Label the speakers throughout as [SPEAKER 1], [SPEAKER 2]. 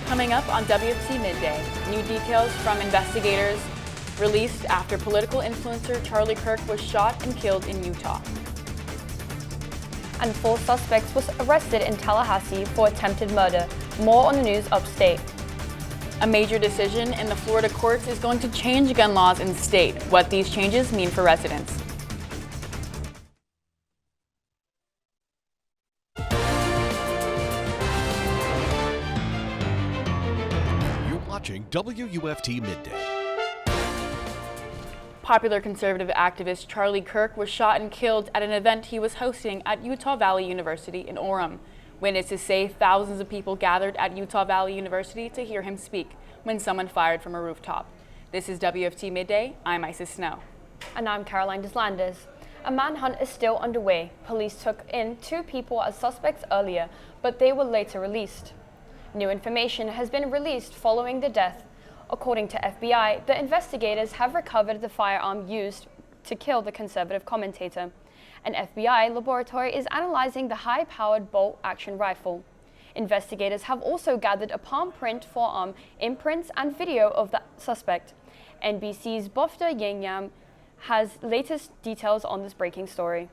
[SPEAKER 1] Coming up on WUFT Midday, new details from investigators released after political influencer Charlie Kirk was shot and killed in Utah.
[SPEAKER 2] And 4 suspects was arrested in Tallahassee for attempted murder. More on the news upstate.
[SPEAKER 1] A major decision in the Florida courts is going to change gun laws in the state. What these changes mean for residents.
[SPEAKER 3] You're watching WUFT Midday.
[SPEAKER 1] Popular conservative activist Charlie Kirk was shot and killed at an event he was hosting at Utah Valley University in Orem. Witnesses say thousands of people gathered at Utah Valley University to hear him speak when someone fired from a rooftop. This is WUFT Midday. I'm Isis Snow.
[SPEAKER 2] And I'm Caroline Deslandes. A manhunt is still underway. Police took in 2 people as suspects earlier, but they were later released. New information has been released following the death. According to FBI, the investigators have recovered the firearm used to kill the conservative commentator. An FBI laboratory is analyzing the high-powered bolt-action rifle. Investigators have also gathered a palm print, forearm imprints, and video of the suspect. NBC's Bofta Yenyam has latest details on this breaking story.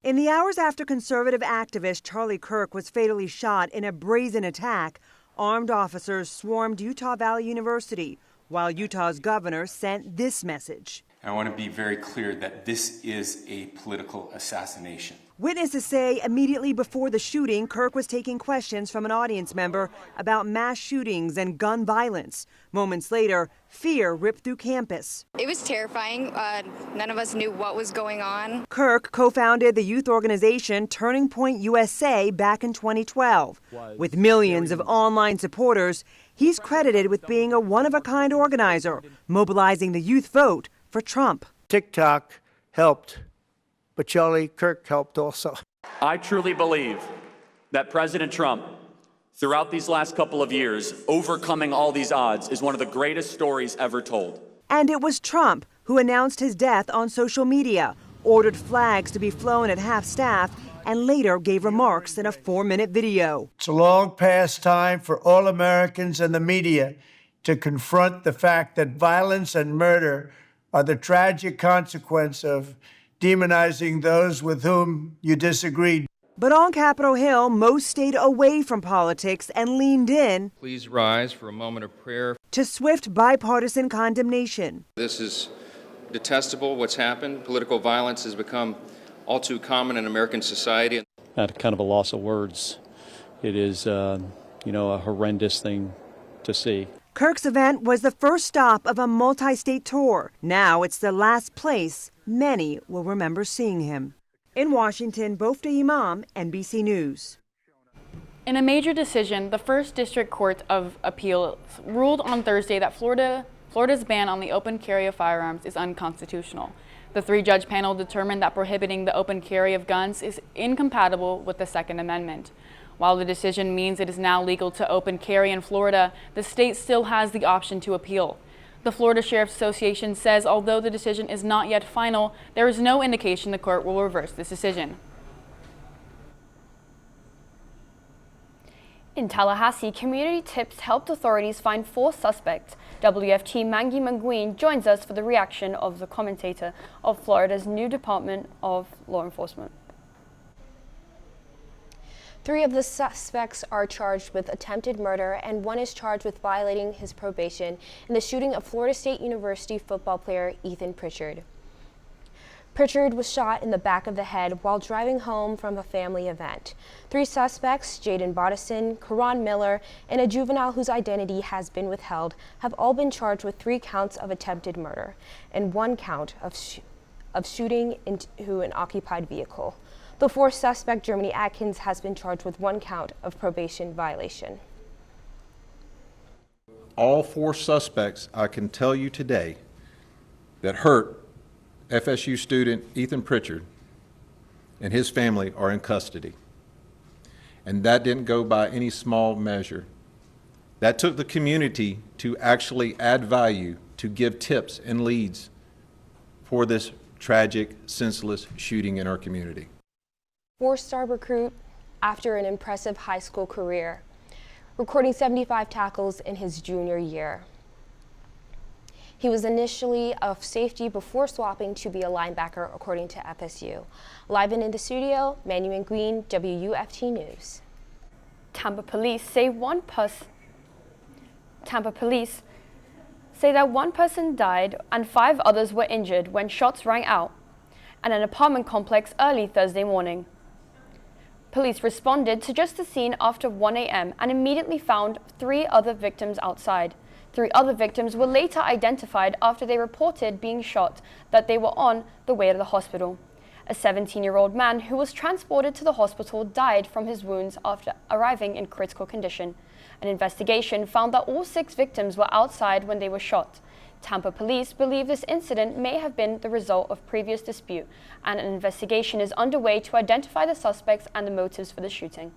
[SPEAKER 4] In the hours after conservative activist Charlie Kirk was fatally shot in a brazen attack, armed officers swarmed Utah Valley University, while Utah's governor sent this message.
[SPEAKER 5] I want to be very clear that this is a political assassination.
[SPEAKER 4] Witnesses say immediately before the shooting, Kirk was taking questions from an audience member about mass shootings and gun violence. Moments later, fear ripped through campus.
[SPEAKER 6] It was terrifying. None of us knew what was going on.
[SPEAKER 4] Kirk co-founded the youth organization Turning Point USA back in 2012. With millions of online supporters, he's credited with being a one-of-a-kind organizer, mobilizing the youth vote for Trump.
[SPEAKER 7] TikTok helped, but Charlie Kirk helped also.
[SPEAKER 8] I truly believe that President Trump, throughout these last couple of years, overcoming all these odds is one of the greatest stories ever told.
[SPEAKER 4] And it was Trump who announced his death on social media, ordered flags to be flown at half-staff, and later gave remarks in a 4-minute video.
[SPEAKER 7] It's a long past time for all Americans and the media to confront the fact that violence and murder are the tragic consequence of demonizing those with whom you disagree.
[SPEAKER 4] But on Capitol Hill, most stayed away from politics and leaned in.
[SPEAKER 9] Please rise for a moment of prayer.
[SPEAKER 4] To swift bipartisan condemnation.
[SPEAKER 9] This is detestable, what's happened. Political violence has become all too common in American society.
[SPEAKER 10] At kind of a loss of words. It is, a horrendous thing to see.
[SPEAKER 4] Kirk's event was the first stop of a multi-state tour. Now it's the last place many will remember seeing him. In Washington, Bofta Imam, NBC News.
[SPEAKER 1] In a major decision, the First District Court of Appeals ruled on Thursday that Florida's ban on the open carry of firearms is unconstitutional. The 3-judge panel determined that prohibiting the open carry of guns is incompatible with the Second Amendment. While the decision means it is now legal to open carry in Florida, the state still has the option to appeal. The Florida Sheriff's Association says although the decision is not yet final, there is no indication the court will reverse this decision.
[SPEAKER 2] In Tallahassee, community tips helped authorities find 4 suspects. WFT Mangwin joins us for the reaction of the commentator of Florida's new Department of Law Enforcement.
[SPEAKER 11] 3 of the suspects are charged with attempted murder, and 1 is charged with violating his probation in the shooting of Florida State University football player Ethan Pritchard. Pritchard was shot in the back of the head while driving home from a family event. 3 suspects, Jaden Bodison, Karan Miller, and a juvenile whose identity has been withheld, have all been charged with 3 counts of attempted murder and 1 count of shooting into an occupied vehicle. The 4th suspect, Germany Atkins, has been charged with 1 count of probation violation.
[SPEAKER 12] All 4 suspects, I can tell you today, that hurt FSU student Ethan Pritchard and his family are in custody. And that didn't go by any small measure. That took the community to actually add value, to give tips and leads for this tragic, senseless shooting in our community.
[SPEAKER 11] 4-star recruit after an impressive high school career. recording 75 tackles in his junior year. He was initially a safety before swapping to be a linebacker, according to FSU. Live and in the studio, Mangwin, WUFT News.
[SPEAKER 2] Tampa police say that one person died and 5 others were injured when shots rang out at an apartment complex early Thursday morning. Police responded to just the scene after 1 a.m. and immediately found 3 other victims outside. 3 other victims were later identified after they reported being shot that they were on the way to the hospital. A 17-year-old man who was transported to the hospital died from his wounds after arriving in critical condition. An investigation found that all 6 victims were outside when they were shot. Tampa police believe this incident may have been the result of previous dispute, and an investigation is underway to identify the suspects and the motives for the shooting.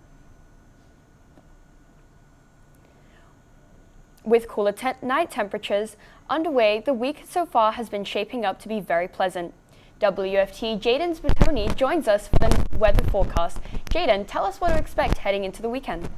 [SPEAKER 2] With cooler night temperatures underway, the week so far has been shaping up to be very pleasant. WFT Jaden Spatoni joins us for the weather forecast. Jaden, tell us what to expect heading into the weekend.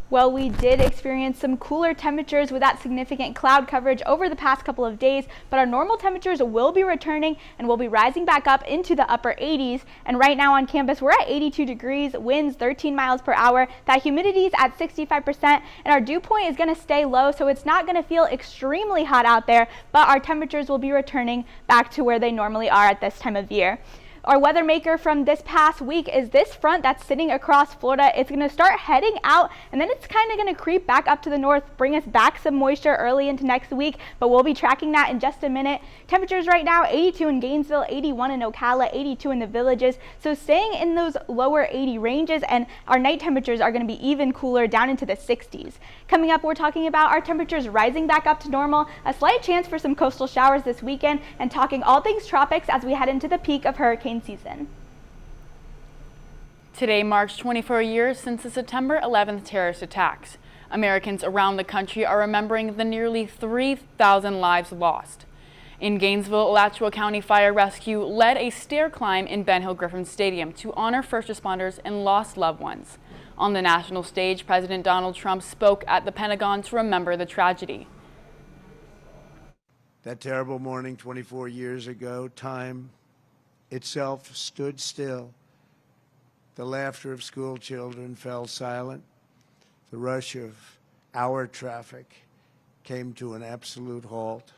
[SPEAKER 13] Well, we did experience some cooler temperatures with that significant cloud coverage over the past couple of days, but our normal temperatures will be returning and will be rising back up into the upper 80s. And right now on campus, we're at 82 degrees, winds 13 miles per hour. That humidity is at 65%, and our dew point is going to stay low, so it's not going to feel extremely hot out there, but our temperatures will be returning back to where they normally are at this time of year. Our weather maker from this past week is this front that's sitting across Florida. It's going to start heading out, and then it's kind of going to creep back up to the north, bring us back some moisture early into next week, but we'll be tracking that in just a minute. Temperatures right now, 82 in Gainesville, 81 in Ocala, 82 in the Villages, so staying in those lower 80 ranges, and our night temperatures are going to be even cooler, down into the 60s. Coming up, we're talking about our temperatures rising back up to normal, a slight chance for some coastal showers this weekend, and talking all things tropics as we head into the peak of hurricane season.
[SPEAKER 1] Today marks 24 years since the September 11th terrorist attacks. Americans around the country are remembering the nearly 3,000 lives lost. In Gainesville, Alachua County Fire Rescue led a stair climb in Ben Hill Griffin Stadium to honor first responders and lost loved ones. On the national stage, President Donald Trump spoke at the Pentagon to remember the tragedy.
[SPEAKER 7] That terrible morning 24 years ago, time itself stood still. The laughter of school children fell silent. The rush of our traffic came to an absolute halt.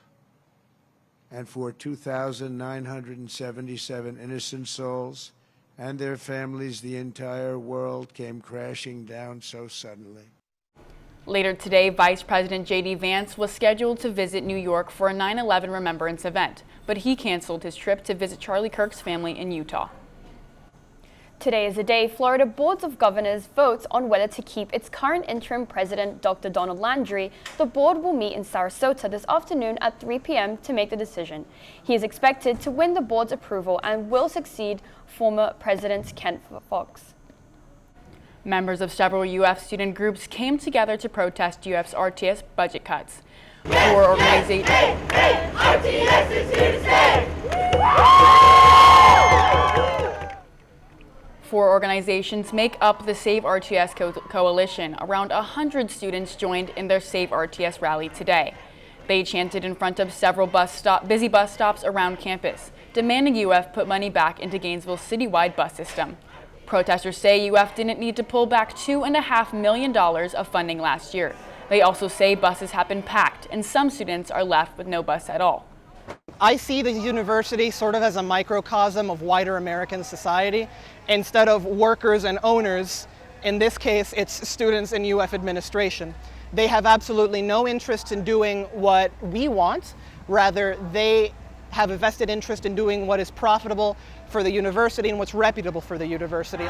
[SPEAKER 7] And for 2,977 innocent souls and their families, the entire world came crashing down so suddenly.
[SPEAKER 1] Later today, Vice President J.D. Vance was scheduled to visit New York for a 9/11 remembrance event, but he canceled his trip to visit Charlie Kirk's family in Utah.
[SPEAKER 2] Today is the day Florida Board of Governors votes on whether to keep its current interim president, Dr. Donald Landry. The board will meet in Sarasota this afternoon at 3 p.m. to make the decision. He is expected to win the board's approval and will succeed former President Ken Fox.
[SPEAKER 1] Members of several UF student groups came together to protest UF's RTS budget cuts. RTS is here to stay! 4 organizations make up the Save RTS Coalition. Around 100 students joined in their Save RTS rally today. They chanted in front of several busy bus stops around campus, demanding UF put money back into Gainesville's citywide bus system. Protesters say UF didn't need to pull back $2.5 million of funding last year. They also say buses have been packed and some students are left with no bus at all.
[SPEAKER 14] I see the university sort of as a microcosm of wider American society. Instead of workers and owners, in this case, it's students and UF administration. They have absolutely no interest in doing what we want. Rather, they have a vested interest in doing what is profitable for the university and what's reputable for the university.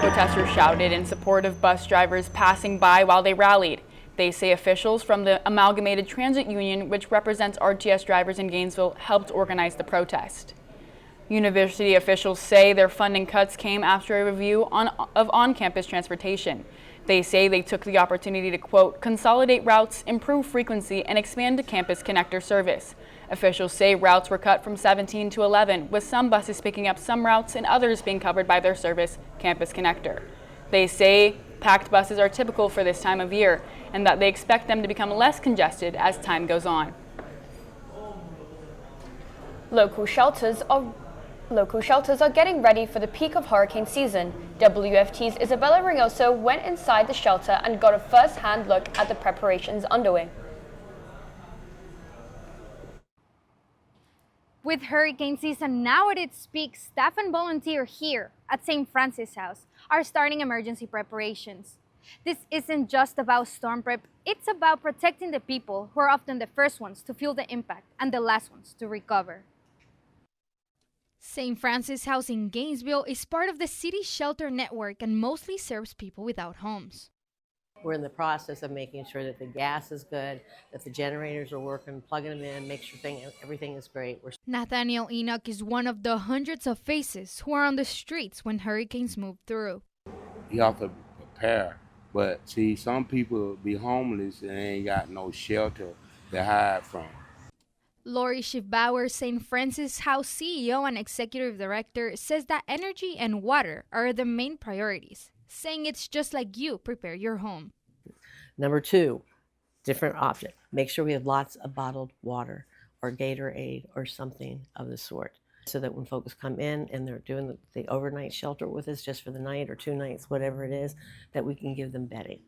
[SPEAKER 1] Protesters shouted in support of bus drivers passing by while they rallied. They say officials from the Amalgamated Transit Union, which represents RTS drivers in Gainesville, helped organize the protest. University officials say their funding cuts came after a review of on-campus transportation. They say they took the opportunity to, quote, consolidate routes, improve frequency, and expand the campus connector service. Officials say routes were cut from 17 to 11, with some buses picking up some routes and others being covered by their service, Campus Connector. They say Packed buses are typical for this time of year, and that they expect them to become less congested as time goes on.
[SPEAKER 2] Local shelters are getting ready for the peak of hurricane season. WFT's Isabella Reinoso went inside the shelter and got a first-hand look at the preparations underway.
[SPEAKER 15] With hurricane season now at its peak, staff and volunteers here at St. Francis House are starting emergency preparations. This isn't just about storm prep, it's about protecting the people who are often the first ones to feel the impact and the last ones to recover. St. Francis House in Gainesville is part of the city shelter network and mostly serves people without homes.
[SPEAKER 16] We're in the process of making sure that the gas is good, that the generators are working, plugging them in, make sure everything is great.
[SPEAKER 15] Nathaniel Enoch is one of the hundreds of faces who are on the streets when hurricanes move through.
[SPEAKER 17] You have to prepare, but see, some people be homeless and they ain't got no shelter to hide from.
[SPEAKER 15] Lori Schiffbauer, St. Francis House CEO and Executive Director, says that energy and water are the main priorities, saying it's just like you prepare your home.
[SPEAKER 16] Number two, different option. Make sure we have lots of bottled water or Gatorade or something of the sort, so that when folks come in and they're doing the overnight shelter with us just for the night or 2 nights, whatever it is, that we can give them bedding.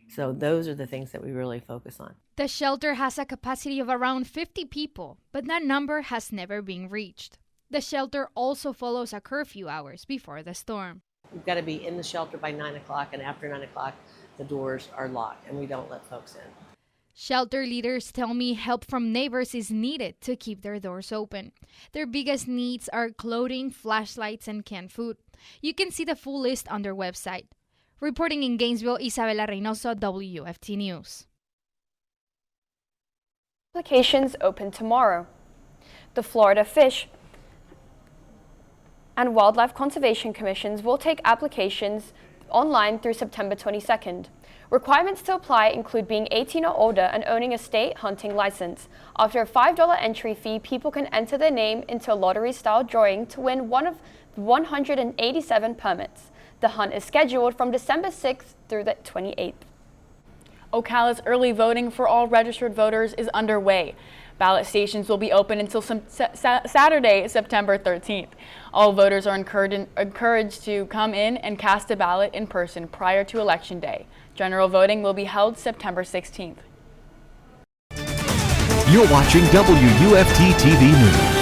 [SPEAKER 16] So those are the things that we really focus on.
[SPEAKER 15] The shelter has a capacity of around 50 people, but that number has never been reached. The shelter also follows a curfew hours before the storm.
[SPEAKER 16] We've got to be in the shelter by 9 o'clock, and after 9 o'clock, the doors are locked, and we don't let folks in.
[SPEAKER 15] Shelter leaders tell me help from neighbors is needed to keep their doors open. Their biggest needs are clothing, flashlights, and canned food. You can see the full list on their website. Reporting in Gainesville, Isabella Reinoso, WFT News.
[SPEAKER 2] Applications open tomorrow. The Florida Fish and Wildlife Conservation Commissions will take applications online through September 22nd. Requirements to apply include being 18 or older and owning a state hunting license. After a $5 entry fee, people can enter their name into a lottery-style drawing to win one of 187 permits. The hunt is scheduled from December 6th through the 28th.
[SPEAKER 1] Ocala's early voting for all registered voters is underway. Ballot stations will be open until Saturday, September 13th. All voters are encouraged to come in and cast a ballot in person prior to Election Day. General voting will be held September 16th.
[SPEAKER 3] You're watching WUFT-TV News.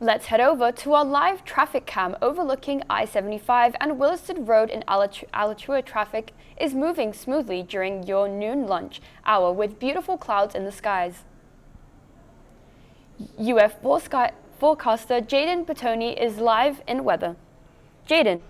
[SPEAKER 2] Let's head over to our live traffic cam overlooking I-75 and Williston Road in Alachua. Traffic is moving smoothly during your noon lunch hour with beautiful clouds in the skies. UF forecaster Jaden Bertoni is live in weather. Jaden.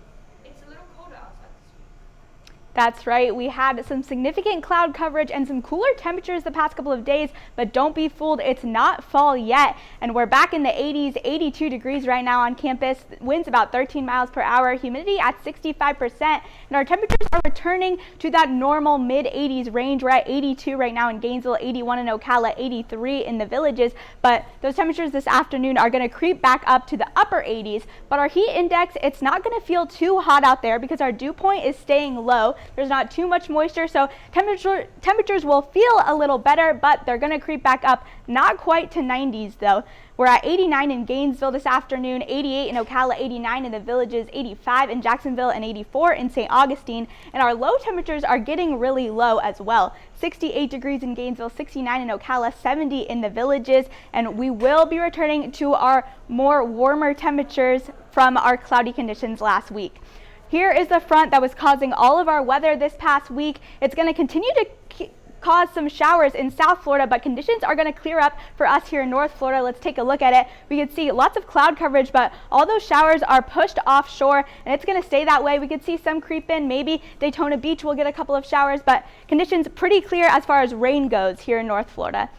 [SPEAKER 13] That's right, we had some significant cloud coverage and some cooler temperatures the past couple of days, but don't be fooled, it's not fall yet. And we're back in the 80s, 82 degrees right now on campus, winds about 13 miles per hour, humidity at 65%, and our temperatures are returning to that normal mid-80s range. We're at 82 right now in Gainesville, 81 in Ocala, 83 in the Villages, but those temperatures this afternoon are going to creep back up to the upper 80s, but our heat index, it's not going to feel too hot out there because our dew point is staying low. There's not too much moisture, so temperatures will feel a little better, but they're going to creep back up, not quite to 90s though. We're at 89 in Gainesville this afternoon, 88 in Ocala, 89 in the Villages, 85 in Jacksonville, and 84 in St. Augustine. And our low temperatures are getting really low as well. 68 degrees in Gainesville, 69 in Ocala, 70 in the Villages. And we will be returning to our more warmer temperatures from our cloudy conditions last week. Here is the front that was causing all of our weather this past week. It's going to continue to cause some showers in South Florida, but conditions are going to clear up for us here in North Florida. Let's take a look at it. We can see lots of cloud coverage, but all those showers are pushed offshore, and it's going to stay that way. We could see some creep in. Maybe Daytona Beach will get a couple of showers, but conditions pretty clear as far as rain goes here in North Florida.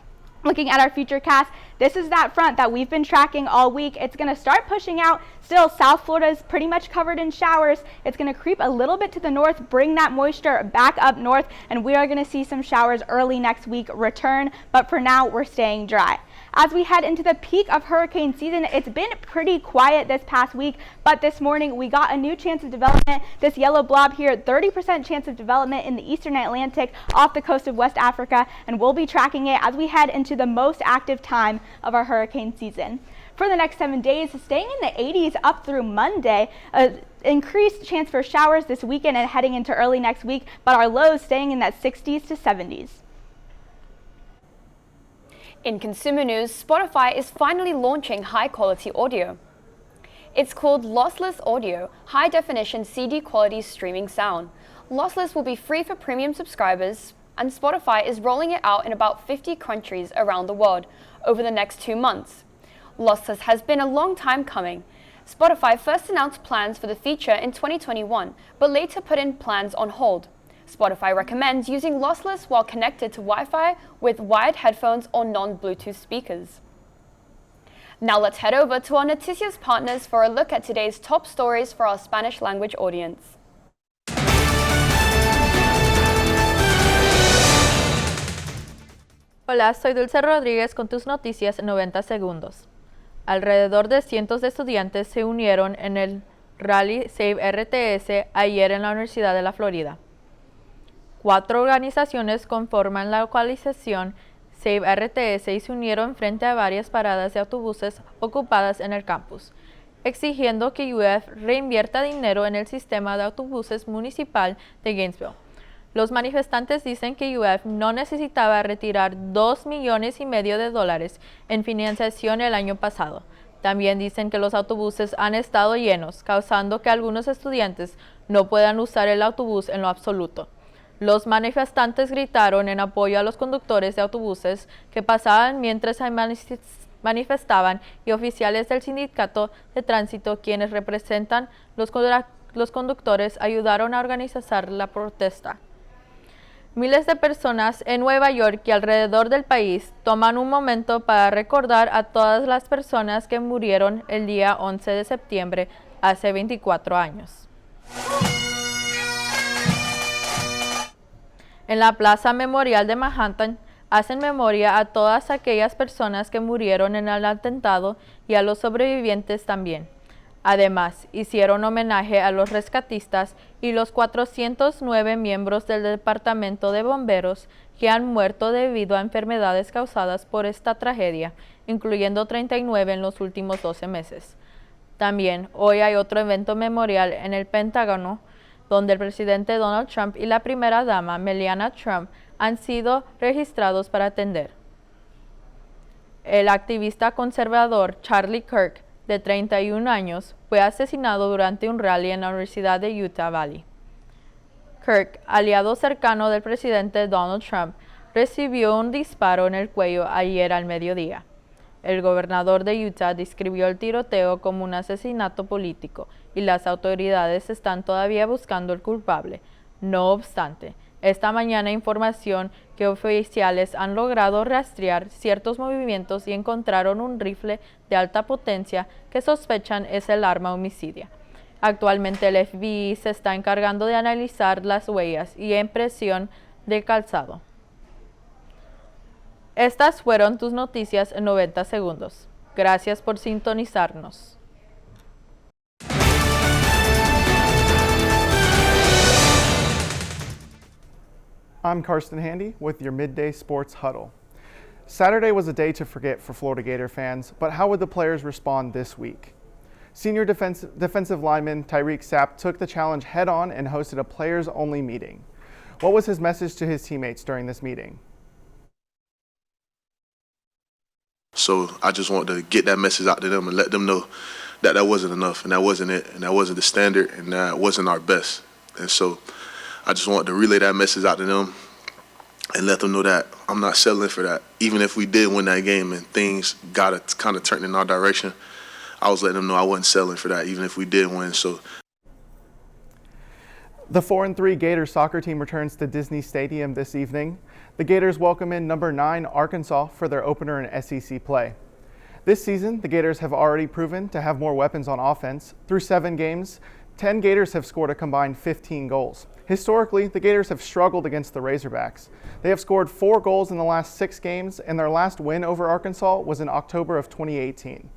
[SPEAKER 13] Looking at our futurecast, this is that front that we've been tracking all week. It's going to start pushing out. Still, South Florida is pretty much covered in showers. It's going to creep a little bit to the north, bring that moisture back up north, and we are going to see some showers early next week return. But for now, we're staying dry. As we head into the peak of hurricane season, it's been pretty quiet this past week, but this morning we got a new chance of development. This yellow blob here, 30% chance of development in the eastern Atlantic off the coast of West Africa, and we'll be tracking it as we head into the most active time of our hurricane season. For the next 7 days, staying in the 80s up through Monday, increased chance for showers this weekend and heading into early next week, but our lows staying in that 60s to 70s.
[SPEAKER 2] In consumer news, Spotify is finally launching high-quality audio. It's called Lossless Audio, high-definition CD quality streaming sound. Lossless will be free for premium subscribers, and Spotify is rolling it out in about 50 countries around the world over the next 2 months. Lossless has been a long time coming. Spotify first announced plans for the feature in 2021, but later put in plans on hold. Spotify recommends using lossless while connected to Wi-Fi with wired headphones or non-Bluetooth speakers. Now let's head over to our Noticias partners for a look at today's top stories for our Spanish language audience.
[SPEAKER 18] Hola, soy Dulce Rodríguez con tus noticias en 90 segundos. Alrededor de cientos de estudiantes se unieron en el Rally Save RTS ayer en la Universidad de la Florida. 4 organizaciones conforman la coalición Save RTS y se unieron frente a varias paradas de autobuses ocupadas en el campus, exigiendo que UF reinvierta dinero en el sistema de autobuses municipal de Gainesville. Los manifestantes dicen que UF no necesitaba retirar $2,5 millones en financiación el año pasado. También dicen que los autobuses han estado llenos, causando que algunos estudiantes no puedan usar el autobús en lo absoluto. Los manifestantes gritaron en apoyo a los conductores de autobuses que pasaban mientras se manifestaban y oficiales del sindicato de tránsito, quienes representan los conductores, ayudaron a organizar la protesta. Miles de personas en Nueva York y alrededor del país toman un momento para recordar a todas las personas que murieron el día 11 de septiembre hace 24 años. En la Plaza Memorial de Manhattan hacen memoria a todas aquellas personas que murieron en el atentado y a los sobrevivientes también. Además, hicieron homenaje a los rescatistas y los 409 miembros del Departamento de Bomberos que han muerto debido a enfermedades causadas por esta tragedia, incluyendo 39 en los últimos 12 meses. También, hoy hay otro evento memorial en el Pentágono, donde el presidente Donald Trump y la primera dama Melania Trump han sido registrados para atender. El activista conservador Charlie Kirk, de 31 años, fue asesinado durante un rally en la Universidad de Utah Valley. Kirk, aliado cercano del presidente Donald Trump, recibió un disparo en el cuello ayer al mediodía. El gobernador de Utah describió el tiroteo como un asesinato político y las autoridades están todavía buscando al culpable. No obstante, esta mañana información que oficiales han logrado rastrear ciertos movimientos y encontraron un rifle de alta potencia que sospechan es el arma homicida. Actualmente el FBI se está encargando de analizar las huellas y impresión del calzado. Estas fueron tus noticias en 90 segundos. Gracias por sintonizarnos.
[SPEAKER 19] I'm Carston with your Midday Sports Huddle. Saturday was a day to forget for Florida Gator fans, but how would the players respond this week? Senior defensive lineman Tyreek Sapp took the challenge head-on and hosted a players-only meeting. What was his message to his teammates during this meeting?
[SPEAKER 20] So I just want to get that message out to them and let them know that that wasn't enough and that wasn't it and that wasn't the standard and that wasn't our best. And so I just want to relay that message out to them and let them know that I'm not settling for that. Even if we did win that game and things got to kind of turn in our direction, I was letting them know I wasn't settling for that even if we did win. So
[SPEAKER 19] the 4-3 Gators soccer team returns to Disney Stadium this evening. The Gators welcome in number 9 Arkansas for their opener in SEC play. This season, the Gators have already proven to have more weapons on offense. Through 7 games, 10 Gators have scored a combined 15 goals. Historically, the Gators have struggled against the Razorbacks. They have scored 4 goals in the last 6 games, and their last win over Arkansas was in October of 2018.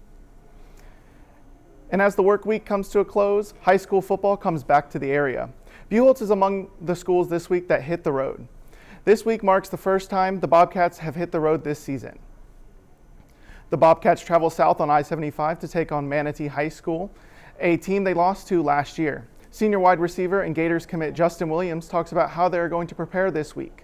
[SPEAKER 19] And as the work week comes to a close, high school football comes back to the area. Buchholz is among the schools this week that hit the road. This week marks the first time the Bobcats have hit the road this season. The Bobcats travel south on I-75 to take on Manatee High School, a team they lost to last year. Senior wide receiver and Gators commit Justin Williams talks about how they are going to prepare this week.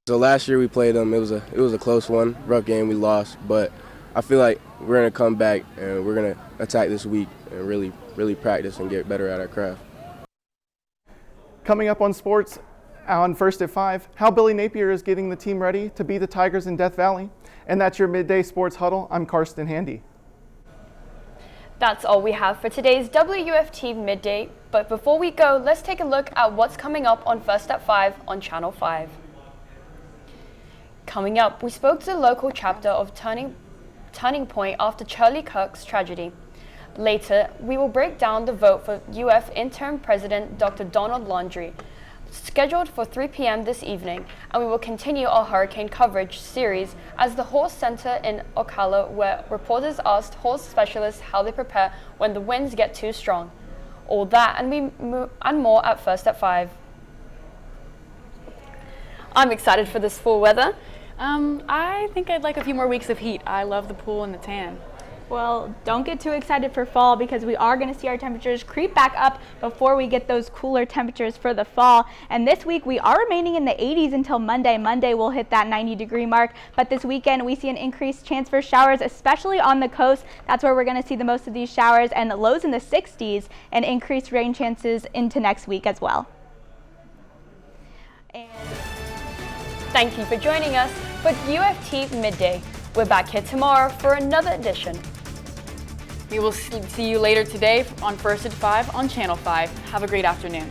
[SPEAKER 21] So last year we played them. It was a close one, rough game. We lost, but I feel like we're going to come back and we're going to attack this week and really practice and get better at our craft.
[SPEAKER 19] Coming up on sports on First at 5, how Billy Napier is getting the team ready to beat the Tigers in Death Valley. And that's your Midday Sports Huddle. I'm Carston Handy.
[SPEAKER 2] That's all we have for today's WUFT Midday. But before we go, let's take a look at what's coming up on First at 5 on Channel 5. Coming up, we spoke to the local chapter of Turning Point after Charlie Kirk's tragedy. Later, we will break down the vote for UF interim president Dr. Donald Laundrie, scheduled for 3 p.m. this evening, and we will continue our hurricane coverage series as the Horse Center in Ocala, where reporters asked horse specialists how they prepare when the winds get too strong. All that and more at First at 5. I'm excited for this fall weather.
[SPEAKER 1] I think I'd like a few more weeks of heat. I love the pool and the tan.
[SPEAKER 13] Well, don't get too excited for fall because we are going to see our temperatures creep back up before we get those cooler temperatures for the fall. And this week we are remaining in the 80s until Monday. Monday we'll hit that 90-degree mark. But this weekend we see an increased chance for showers, especially on the coast. That's where we're going to see the most of these showers, and the lows in the 60s and increased rain chances into next week as well.
[SPEAKER 2] And thank you for joining us for UFT Midday. We're back here tomorrow for another edition.
[SPEAKER 1] We will see you later today on First at 5 on Channel 5. Have a great afternoon.